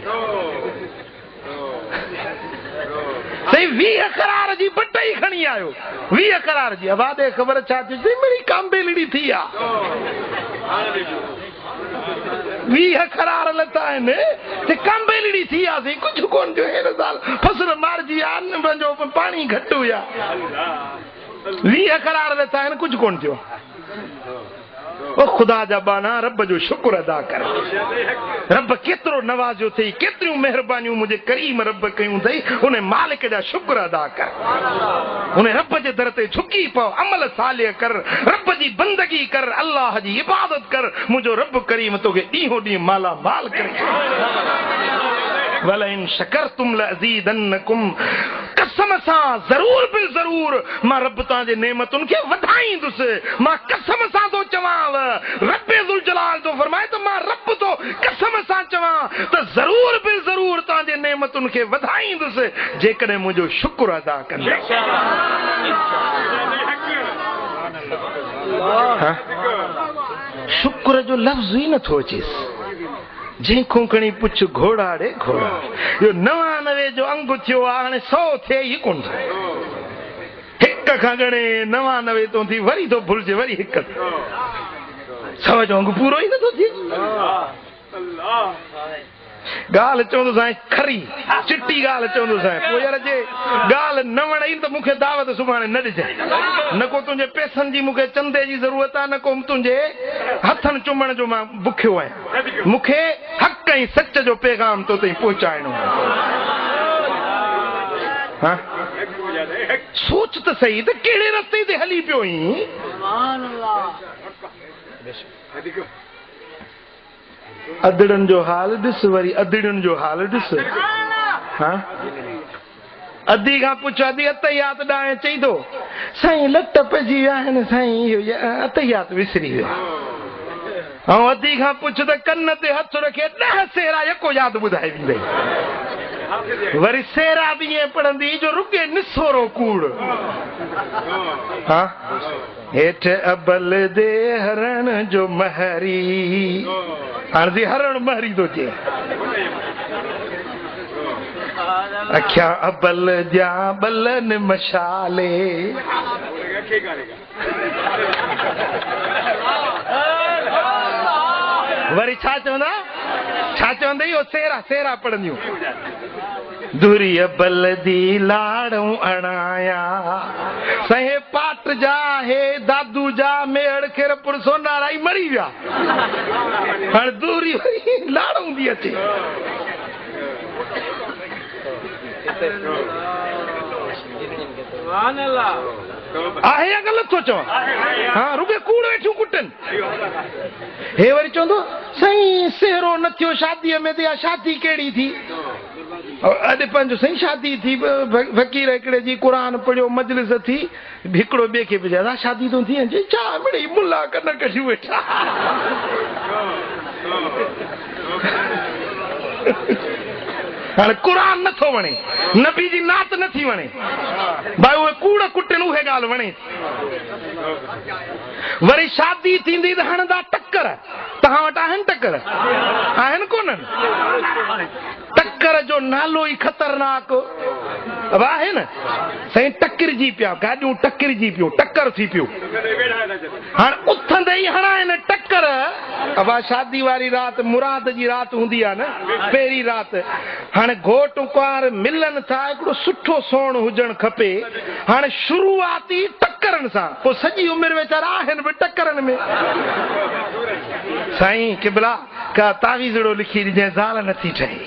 साईं 20 खरार जी बटई खणी आयो 20 खरार जी वादे ख़बर छा थी मेरी कांबेलड़ी थी आहे 20 खरार लथा आहिनि ते कांबेलड़ी थी आहे कुझु कोन थियो हिन साल फसल मारिजी आहे पंहिंजो पाणी घटि हुया 20 करार देता है कुछ कोन थियो ओ खुदा जा बाना रब जो शुक्र अदा कर रब केतरो नवाजो थई केतरियूं मेहरबानियूं मुझे करीम रब कयूं थई उन मालिक जा शुक्र अदा कर उन रब जे दर ते झुकी पो अमल सालिह कर रब जी बंदगी कर अल्लाह जी इबादत कर मुझो रब करीम तोखे ॾींहों ॾींहुं माला माल करे वला इन शकरतुम लअज़ीदन्नकुम कसम सां ज़रूर बिल ज़रूर मां रब तांजे नेमतुनि खे वधाईंदुसि मां कसम सां तो चवांव रब्बे ज़ुल जलाल तो फरमाए त मां रब तो कसम सां चवां त ज़रूर बिल ज़रूर तांजे नेमतुनि खे वधाईंदुसि जेकॾहिं मुंहिंजो शुक्र अदा कंदे शुक्र जो लफ़्ज़ ई नथो अचेसि जंहिं खोखणी पुछ घोड़ा रे घोड़ा यो 99 जो अंग थियो आहे हाणे 100 थिए ई कोन थो हिक खां गणे 99 तो थी वरी तो भुलिजे वरी हिक 100 जो अंग पूरो ई नथो थिए गाल चवंदो साईं खरी चिट्टी गाल चवंदो साईं पोइ यार जे गाल न वणई त मूंखे दावत सुभाणे न ॾिजांइ न को तुंहिंजे पैसनि जी मूंखे चंदे जी ज़रूरत आहे न को तुंहिंजे हथनि चुमण जो मां बुखियो आहियां मूंखे हक़ ऐं सच जो पैगाम तो ताईं पहुचाइणो हा सोच त सही त कहिड़े रस्ते ते हली पियो ई अदड़न जो हाल ॾिस वरी अदड़ियुनि जो हाल ॾिस हा अदी खां पुछ अदी अतयात ॾांहुं चई थो साईं लट पइजी विया आहिनि साईं अतयात विसरी वियो ऐं अदी खां पुछ त कन ते हथ रखे 10 सेरा यको यादि ॿुधाए ॾींदई वरी सेरा बि ईअं पढ़ंदी जो रुके निसोरो कूड़ हा हेठ अबल दे हरण जो महरी हाणे हरण महरी थो चए अखियां अबल जा बलन मशाले वरी छा चवंदा इहो सेरा सेरा पढ़ंदियूं दूरी अबल दी लाड़ू अणाया सहे पाट जा हे दादू जा मेड़ खेर पुरसो नाराई मरी विया हाणे दूरी लाड़ू थी अचे आहे या ग़लति थो चवां हा रुगे कूड़ वेठियूं कुटनि हे वरी चवंदो साईं सेरो न थियो शादीअ में त शादी कहिड़ी थी अॼु पंहिंजो साईं शादी थी फ़कीर हिकिड़े जी क़ुरान पढ़ियो मजलिस थी हिकिड़ो ॿिए खे बि चए शादी तो थी वञे छा मिड़ई मुला कन कढियूं वेठा हाणे क़ुरान नथो वणे नबी जी नात नथी वणे भाई उहे कूड़ कुटनि उहे ॻाल्हि वणे वरी शादी थींदी त हणंदा टक्कर तव्हां वटि आहिनि टक्कर आहिनि कोन्हनि टक्कर जो नालो ई ख़तरनाक आहे न साईं टकिरजी पिया गाॾियूं टकिरजी पियूं टक्कर थी पियूं हाणे उथंदे ई हणाइनि टक्कर अबा शादी वारी राति मुराद जी राति हूंदी आहे न पहिरीं राति हाणे घोट कुंवार मिलनि था हिकिड़ो सुठो सोण हुजणु खपे हाणे शुरूआती टक्करनि सां पोइ सॼी उमिरि वीचारा आहिनि बि टक्करनि में साईं किबला का तावीज़ड़ो लिखी ॾिजांइ ज़ाल नथी ठहे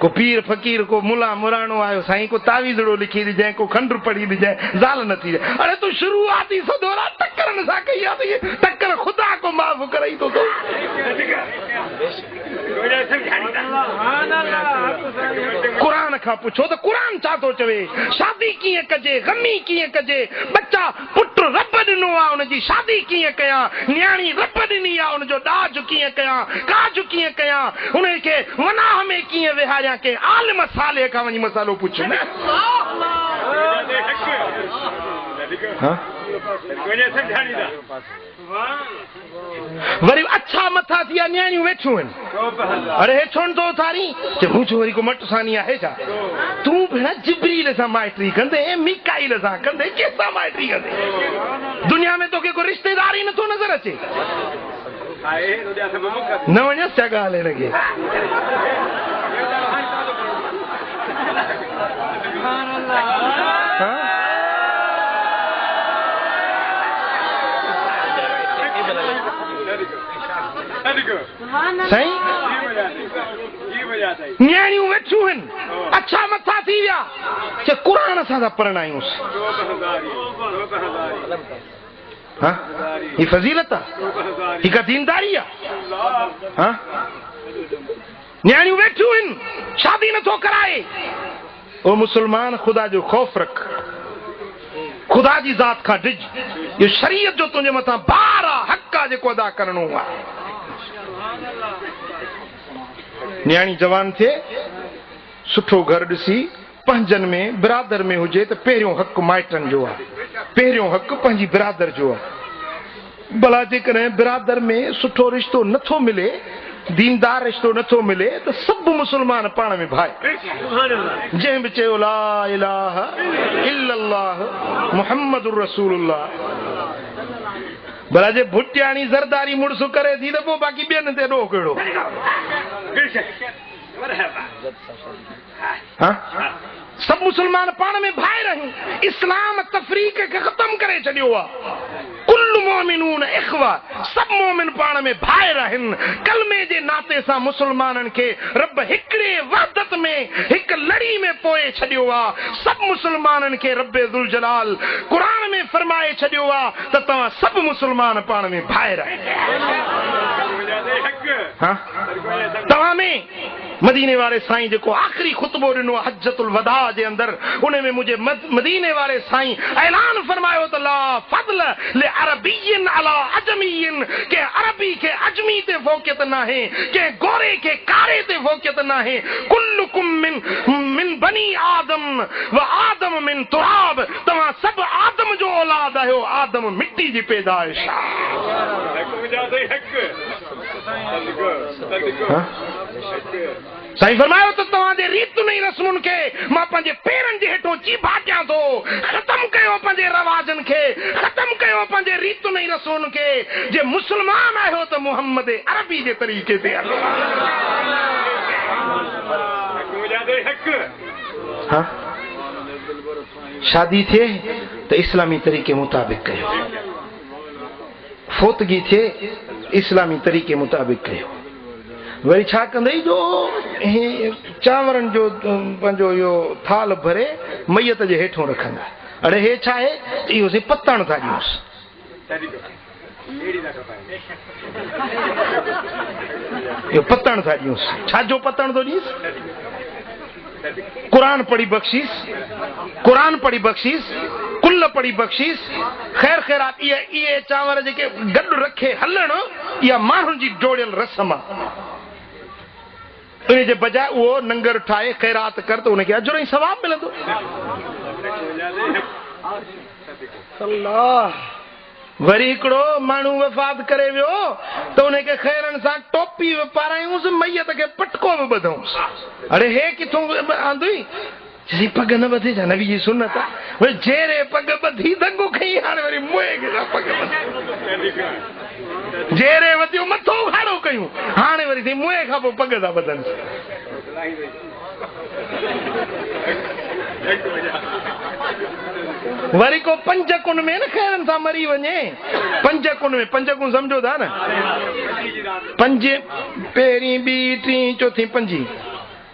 को पीर फ़कीर को मुला मुराणो आयो साईं को तावीज़ड़ो लिखी ॾिजांइ को खंड पढ़ी ॾिजांइ ज़ाल नथी ठहे अरे तूं शुरूआती सदोरा टक्करनि सां कई आहे त टक्कर ख़ुदा को माफ़ करई थो क़ुरान खां पुछो त क़ुरान छा थो चवे शादी कीअं कजे गमी कीअं कजे बच्चा पुट रब ॾिनो आहे उनजी शादी कीअं कयां न्याणी रब ॾिनी आहे उनजो ॾाज कीअं कयां काज कीअं कयां उनखे वनाह में कीअं विहारियां के आलिम साले खां वञी मसालो पुछ न वरी अच्छा मथा थी न्याणियूं वेठियूं आहिनि अरे हे छो नथो थारी मुंहिंजो वरी को मट सानी आहे छा तूं भेण जिब्रील सां माइटी कंदे मिकाइल सां कंदे कंहिंसां माइटी कंदे दुनिया में तोखे को रिश्तेदार ई नथो नज़र अचे न वञसि छा ॻाल्हि हिनखे साईं न्याणियूं वेठियूं आहिनि अच्छा मथा थी विया चे क़ुरान असां था पढ़ंदा आहियूंसि हाँ ही फज़ीलत आहे ही का दीनदारी आहे हाँ न्याणियूं वेठियूं आहिनि शादी नथो कराए ओ मुसलमान ख़ुदा जो ख़ौफ़ रख ख़ुदा जी ज़ात खां डिॼ इहो शरीयत जो तुंहिंजे मथां भार आहे हक़ आहे जेको अदा करणो आहे न्याणी जवान थिए सुठो घर ॾिसी पंहिंजनि में बिरादर में हुजे त पहिरियों हक़ माइटनि जो आहे पहिरियों हक़ पंहिंजी बिरादर जो आहे भला जेकॾहिं बिरादर में सुठो रिश्तो नथो मिले दीनदार रिश्तो नथो मिले त सभु मुसलमान पाण में भाई जंहिं बि चयो ला इलाहा इल्लल्लाह मुहम्मदुर रसूलुल्लाह भला जे भुटियाणी ज़रदारी मुड़सु करे थी त पोइ बाक़ी ॿियनि ते ॾोह कहिड़ो हाँ सभु मुसलमान पाण में भाई रहियूं इस्लाम तफरीक खे ख़तम करे छॾियो आहे कुल मोमिनून इख़वा सभु मोमिन पाण में भाई रहनि कलमे जे नाते सां मुसलमाननि खे रब हिकिड़े वहदत में हिकु लड़ी में पोए छॾियो आहे सभु मुसलमाननि खे रब्बे ज़ुल जलाल क़ुरान में फरमाए छॾियो आहे त तव्हां सभु मुसलमान पाण में भाई रहनि हाँ तव्हां में मदीने वारे साईं जेको आख़िरी ख़ुतबो ॾिनो हज्जतुल वदा जे अंदरि उन में मुंहिंजे मदीने वारे साईं ऐलान फरमायो त ला फज़ल ले अरबियन अला अजमियन के अरबी के अजमी ते फ़ौक़ियत नाहे के गोरे के कारे ते फ़ौक़ियत नाहे कुल्लुकुम मिन बनी आदम व आदम मिन तुराब तव्हां सभु आदम जो औलाद आहियो आदम मिट्टी जी पैदाइश साईं फरमायो त तव्हांजे रीतुनि ऐं रस्मुनि खे मां पंहिंजे पेरनि जे हेठो चीभा ॾियां थो ख़तमु कयो पंहिंजे रवाजनि खे ख़तमु कयो पंहिंजे रीतुनि ऐं रस्मुनि खे जे मुस्लमान आहियो त मुहम्मद अरबी जे तरीक़े ते हलो हाँ शादी थिए त इस्लामी तरीक़े मुताबिक़ कयो फोतगी थिए इस्लामी तरीक़े मुताबिक़ कयो वरी छा कंदई जो चांवरनि जो पंहिंजो इहो थाल भरे मैयत जे हेठों रखंदा अड़े हे छा आहे इहो से पतण था ॾियूंसि इहो पतण था ॾियूंसि छाजो पतण थो ॾींसि क़ुरान पढ़ी बख़्शीस क़ुरान पढ़ी बख़्शीस कुल पढ़ी बख़्शीस ख़ैर ख़ैरात इहे चांवर जेके गॾु रखे हलण इहा माण्हुनि जी जोड़ियल रस्म आहे उन जे बजाए उहो नंगर ठाहे ख़ैरात कर त उनखे अजर ऐं सवाब मिलंदो वरी हिकिड़ो माण्हू वफ़ात करे वियो त उनखे ख़ैरनि सां टोपी पारायूंसि मैयत खे पटको बि ॿधऊंसि अड़े हे किथां आंदी चई पग न ॿधे छा नबी जी सुन्नत आहे वरी जेरे पग ॿधी दंगो खई हाणे वरी मुए खे पग जेरे वधियो मथो उघाड़ो कयूं हाणे वरी थी मुए खां पोइ पग था ॿधनि वरी को पंज कुन में न ख़ैरनि सां मरी वञे पंज कुन सम्झो था न पंज पहिरीं ॿी टी चोथीं पंजी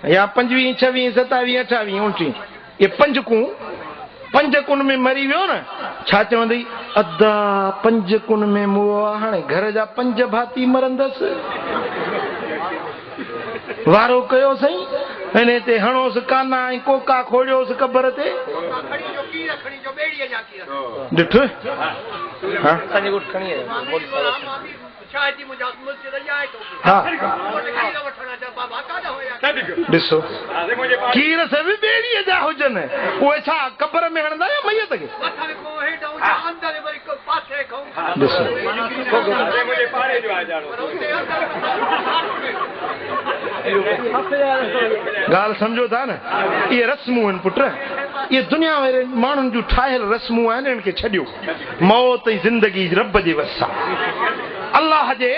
या 25 26 27 28 29 ये पंज कुन में मरी वियो न छा चवंदई अदा पंज कुन में मुओ हाणे घर जा 5 भाती मरंदसि वारो कयो सही हिन ते हणोसि काना ऐं कोका खोलियोसि कबर ते ॾिठो ॾिसो कीर सभु ॿेड़ीअ जा हुजनि उहे छा कबर में हणंदा या मैयत खे ॾिसो ॻाल्हि सम्झो था न इहे रस्मूं आहिनि पुट इहे दुनिया वारे माण्हुनि जूं ठाहियल रस्मूं आहिनि इन्हनि खे छॾियो मौत ऐं ज़िंदगी रब जे वसां अल्लाह जे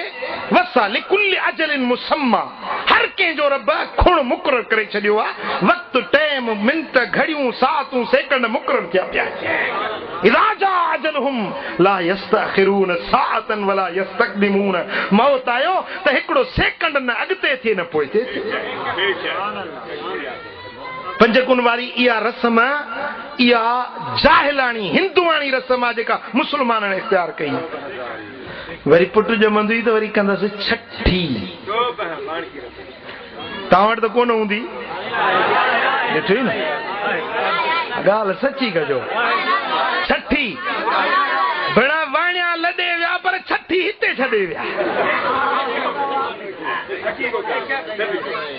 वसा लिकुल अजलिन मुसम्मा हर कंहिंजो रब खुण मुक़ररु करे छॾियो आहे वक़्तु टाइम मिंट घड़ियूं सातूं सेकंड मुक़ररु थिया पिया इज़ा जाअ अजलहुम ला यस्तअखिरून साअतन वला यस्तक़दिमून। मौत आयो त हिकिड़ो सेकंड न अॻिते थिए न पोइते थिए। पंजकुन वारी इहा रस्म, इहा जाहिलाणी हिंदुआणी रस्म आहे जेका मुस्लमाननि इख्तियार कई। वरी पुट ॼमंदी त वरी कंदसि छठी। तव्हां वटि त कोन हूंदी, ॾिठो न, ॻाल्हि सची कजो। छठी बिना वाणिया लॾे विया पर छठी हिते छॾे विया।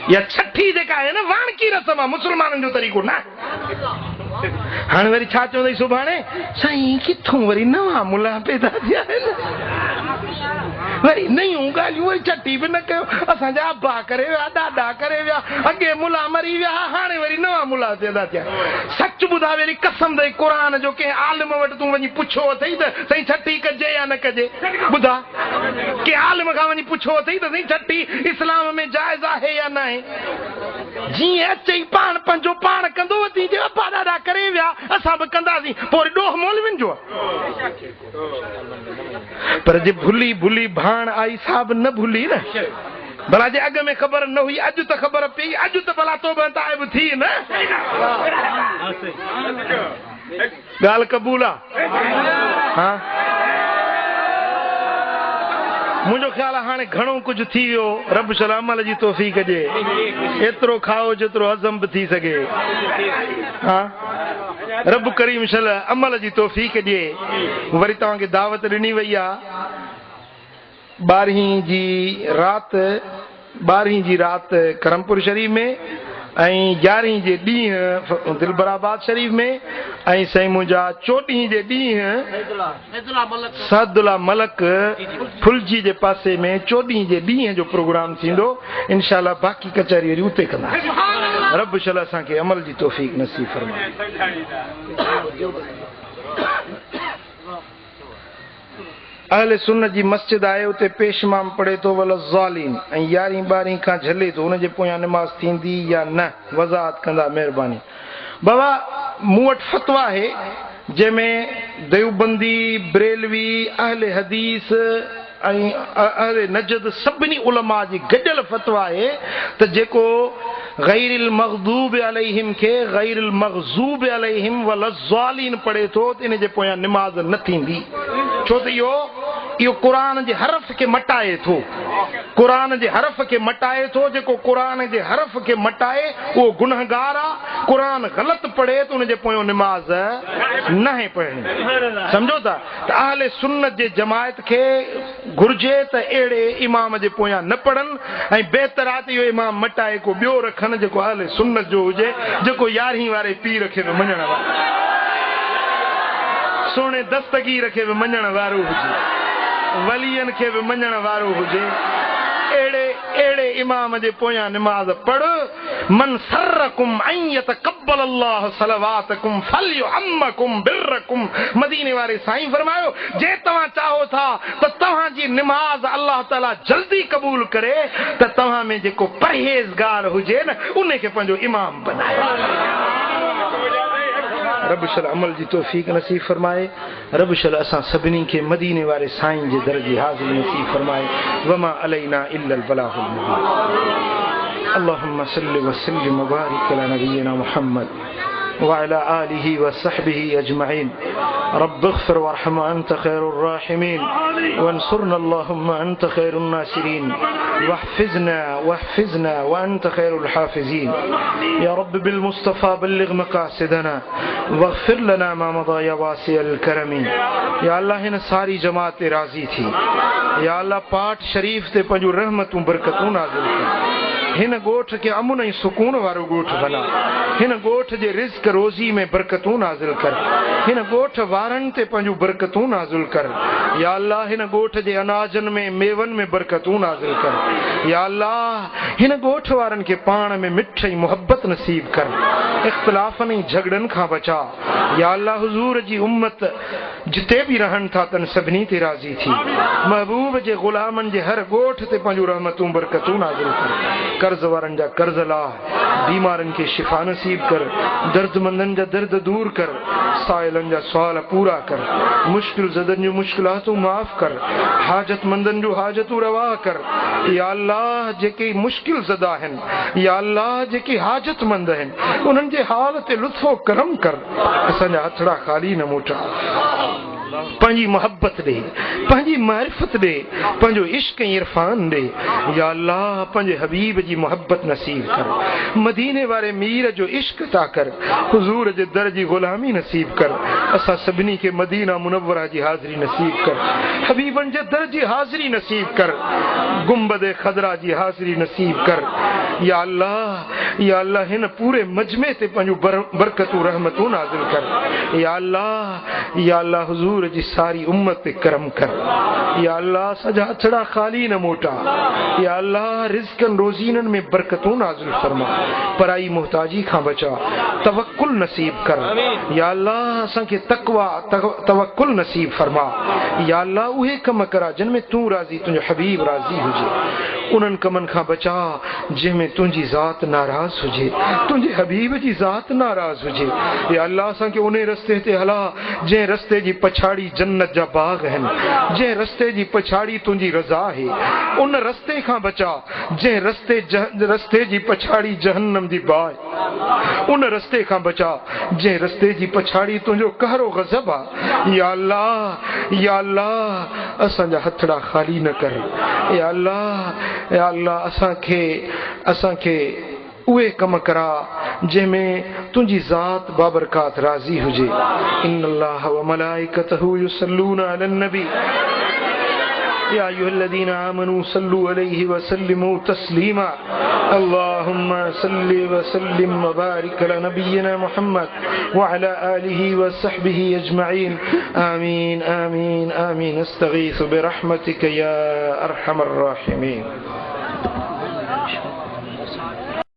या छठी जेका आहे न वाणकी रस्म आहे, मुस्लमाननि जो तरीक़ो न। हाणे वरी छा चवंदई सुभाणे, साईं किथां वरी नवां मुला पैदा थिया आहिनि, वरी नयूं ॻाल्हियूं, वरी छठी बि न कयो। असांजा अबा करे विया, ॾाॾा करे विया, अॻे मुला मरी विया, हाणे वरी नवां मुला पैदा थिया। सच ॿुधा वरी कसम दई क़ुरान जो कंहिं आलिम वटि तूं वञी पुछो अथई त साईं छठी कजे या न कजे? ॿुधा, कंहिं आलिम खां वञी पुछो अथई त साईं छठी इस्लाम में जाइज़ आहे या न आहे? जीअं अचई पाण पंहिंजो पाण कंदो वधी, जे अबा ॾाॾा करे विया असां बि कंदासीं, पोइ वरी ॾोह मौलवियुनि जो। पर जे भुली भुली भाण आई साहब न भुली न, भला जे अॻ में ख़बर न हुई, अॼु त ख़बर पई, अॼु त भला तोबा ताइब थी न। ॻाल्हि क़बूल आहे? हा, मुंहिंजो ख़्याल आहे हाणे घणो कुझु थी वियो। रब शल अमल जी तौफ़ीक़ ॾिए, एतिरो खाओ जेतिरो हज़म बि थी सघे। हा, रब करीम शल अमल जी तौफ़ीक़ ॾिए। वरी तव्हांखे दावत ॾिनी वई आहे 12 जी राति करमपुर शरीफ़ में, ऐं 11 जे ॾींहुं दिलबराबाद शरीफ़ में, ऐं साईं मुंहिंजा 14 जे ॾींहुं सादुल्ला मलक फुलजी जे पासे में 14 जे ॾींहुं जो प्रोग्राम थींदो। इंशाअल्लाह बाक़ी कचहरी वरी उते कंदासीं। रब शल असांखे अमल जी तौफ़ीक़ नसीब फरमाए। अहले सुन्नत जी मस्जिद आहे, उते पेशमाम पढ़े थो वल ज़ालिन, ऐं 11-12 खां झले थो, हुनजे पोयां निमाज़ थींदी या न, वज़ाहत कंदा महिरबानी। बाबा मूं वटि फ़तवा आहे जंहिंमें देवबंदी, बरेलवी, अहले हदीस ऐं अहले नजद सभिनी उलमा जी गॾियल फ़तवा आहे त जेको गैरिल मग़दूब अलैहिम खे गैरिल मग़ज़ूब अलैहिम वल ज़ालिन पढ़े थो त इन जे पोयां निमाज़ न थींदी। छो त इहो क़ुरान जे हरफ खे मटाए थो, क़ुरान जे हरफ खे मटाए थो। जेको क़ुरान जे हरफ खे मटाए उहो गुनहगार आहे। क़ुरान ग़लति पढ़े त उनजे पोयों निमाज़ न आहे पढ़णी। सम्झो था त अहले सुन्नत जे जमायत खे घुर्जे त अहिड़े इमाम जे पोयां न पढ़नि, ऐं बहितर आहे त इहो इमाम मटाए को ॿियो रखनि जेको अहले सुन्नत जो हुजे, जेको 11 वारे पीर खे बि मञण वारो, सोणे दस्तगीर खे बि मञण वारो हुजे, वलियन खे बि मञण वारो हुजे। अहिड़े इमाम जे पोयां निमाज़ पढ़। मन सरकुम ऐं यतक़ब्बल अल्लाह सलवातकुम फलयुअम्मकुम बिर्रकुम। मदीने वारे साईं फरमायो, जे तव्हां चाहो था त तव्हांजी निमाज़ अल्लाह ताला जल्दी क़बूल करे त तव्हां में जेको परहेज़गार हुजे न उन खे पंहिंजो इमाम बनायो। रब शल अमल जी तौफ़ीक़ नसीब फरमाए। रब शल असां सभिनी खे मदीने वारे साईं जे दर जी हाज़िरी नसीब फरमाए। वमा अलैना इल्लल बलागुल मुबीन। अल्लाहुम्मा सल्लि व सल्लिम व बारिक अला नबिय्यिना मुहम्मद व अला आलिहि व सहबिहि अजमईन। रब्ब इग़फिर वरहम अंत खैरुर राहिमीन वंसुरना अल्लाहुम्मा अंत खैरुन नासिरीन वहफिज़ना व अंत खैरुल हाफिज़ीन। या रब बिल मुस्तफ़ा बल्लिग़ मक़ासिदना वग़फिर लना मा मदा या वासिअल करमी। या अल्लाह हिन सारी जमात ते राज़ी थी। या अल्लाह पाठ शरीफ ते पंहिंजूं रहमतूं बरकतूं नाज़िल कर। हिन ॻोठ खे अमुन ऐं सुकून वारो ॻोठ बना। हिन ॻोठ जे रिज़्क़ रोज़ी में बरकतूं नाज़िल कर। हिन ॻोठ वारनि ते पंहिंजूं बरकतूं नाज़िल कर। या अल्लाह हिन ॻोठ जे अनाजनि में मेवनि में बरकतूं नाज़िल कर। या अल्लाह हिन ॻोठ वारनि खे पाण में मिठ ऐं मुहबत नसीब कर। इख़्तिलाफ़नि ऐं झगड़नि खां बचा। या अल्लाह हुज़ूर जी उम्मत जिते भी रहन था तन सभिनी ते राज़ी थी। महबूब जे गुलामन जे हर गोठ ते पंहिंजूं रहमतूं बरकतूं नाज़िल कर। कर्ज वारनि जा कर्ज लाह, बीमारनि खे शिफ़ा नसीब कर, दर्दमंदनि जा दर्द दूर कर, साइलनि जा सुवाल पूरा कर, मुश्किल ज़दनि जूं मुश्किलातूं माफ़ कर, हाजतमंदनि जूं हाजतूं रवा कर। या अल्लाह जेके मुश्किल ज़दा आहिनि, या अल्लाह जेके हाजतमंद आहिनि, उन्हनि जे हाल ते लुत्फ़ो करम कर। असांजा हथड़ा ख़ाली न मोटा। पंहिंजी मोहब्बत ॾे, पंहिंजी मारिफत ॾे, पंहिंजो इश्क ऐं इरफान ॾे। या अल्लाह पंहिंजे हबीब जी मोहब्बत नसीब कर। मदीने वारे मीर जो इश्क ता कर। हुज़ूर जे दर जी ग़ुलामी नसीब कर। असां सभिनी खे मदीना मुनव्वरा जी हाज़िरी नसीब कर। हबीबन जे दर जी हाज़िरी नसीब कर। गुंबद खदरा जी हाज़िरी नसीब कर। या अल्लाह, या अल्लाह हिन पूरे मजमे ते पंहिंजूं बरकतूं रहमतूं नाज़िल कर। या अल्लाह, या अल्लाह हुज़ूर जी सारी उम्मत ते करम कर। या अल्लाह सजा हथड़ा ख़ाली न मोटा। या अल्लाह रिज़्क़न रोज़ीनन में बरकतूं नाज़िल फरमा। पराई मोहताजी खां बचा, तवक्कुल नसीब कर। या अल्लाह असांखे तक़वा तवक्कुल नसीब फरमा। या अल्लाह उहे कम करा जिन में तूं राज़ी, तुंहिंजो हबीब राज़ी हुजे। उन्हनि कमनि खां बचा जंहिंमें तुंहिंजी ज़ात नाराज़ हुजे, तुंहिंजे हबीब जी ज़ात नाराज़ हुजे। या अल्लाह असांखे उन रस्ते ते हला जंहिं रस्ते जी पछाड़ी जन्नत जा बाग आहिनि, जंहिं रस्ते जी पछाड़ी तुंहिंजी रज़ा आहे। उन रस्ते खां बचा जंहिं रस्ते जी पछाड़ी जहन्नम जी बाहि। उन रस्ते खां बचा जंहिं रस्ते जी पछाड़ी तुंहिंजो कहरो ग़ज़ब आहे। या अल्लाह, या अल्लाह असांजा हथड़ा ख़ाली न कर। या अल्लाह, या अल्लाह असांखे उहे कम करा जंहिंमें तुंहिंजी ज़ात बाबरकात राज़ी हुजे। इन्नल्लाह व मलाइकतहू युसल्लूना अलन नबी या अय्युहल्लज़ीना आमनू सल्लू अलैहि व सल्लिमू तस्लीमा। अल्लाहुम्मा सल्लि व सल्लिम व बारिक अला नबिय्यिना मुहम्मद व अला आलिहि व सहबिहि अजमईन। आमीन आमीन आमीन। अस्तगीसु बिरहमतिक या अरहमर राहिमीन।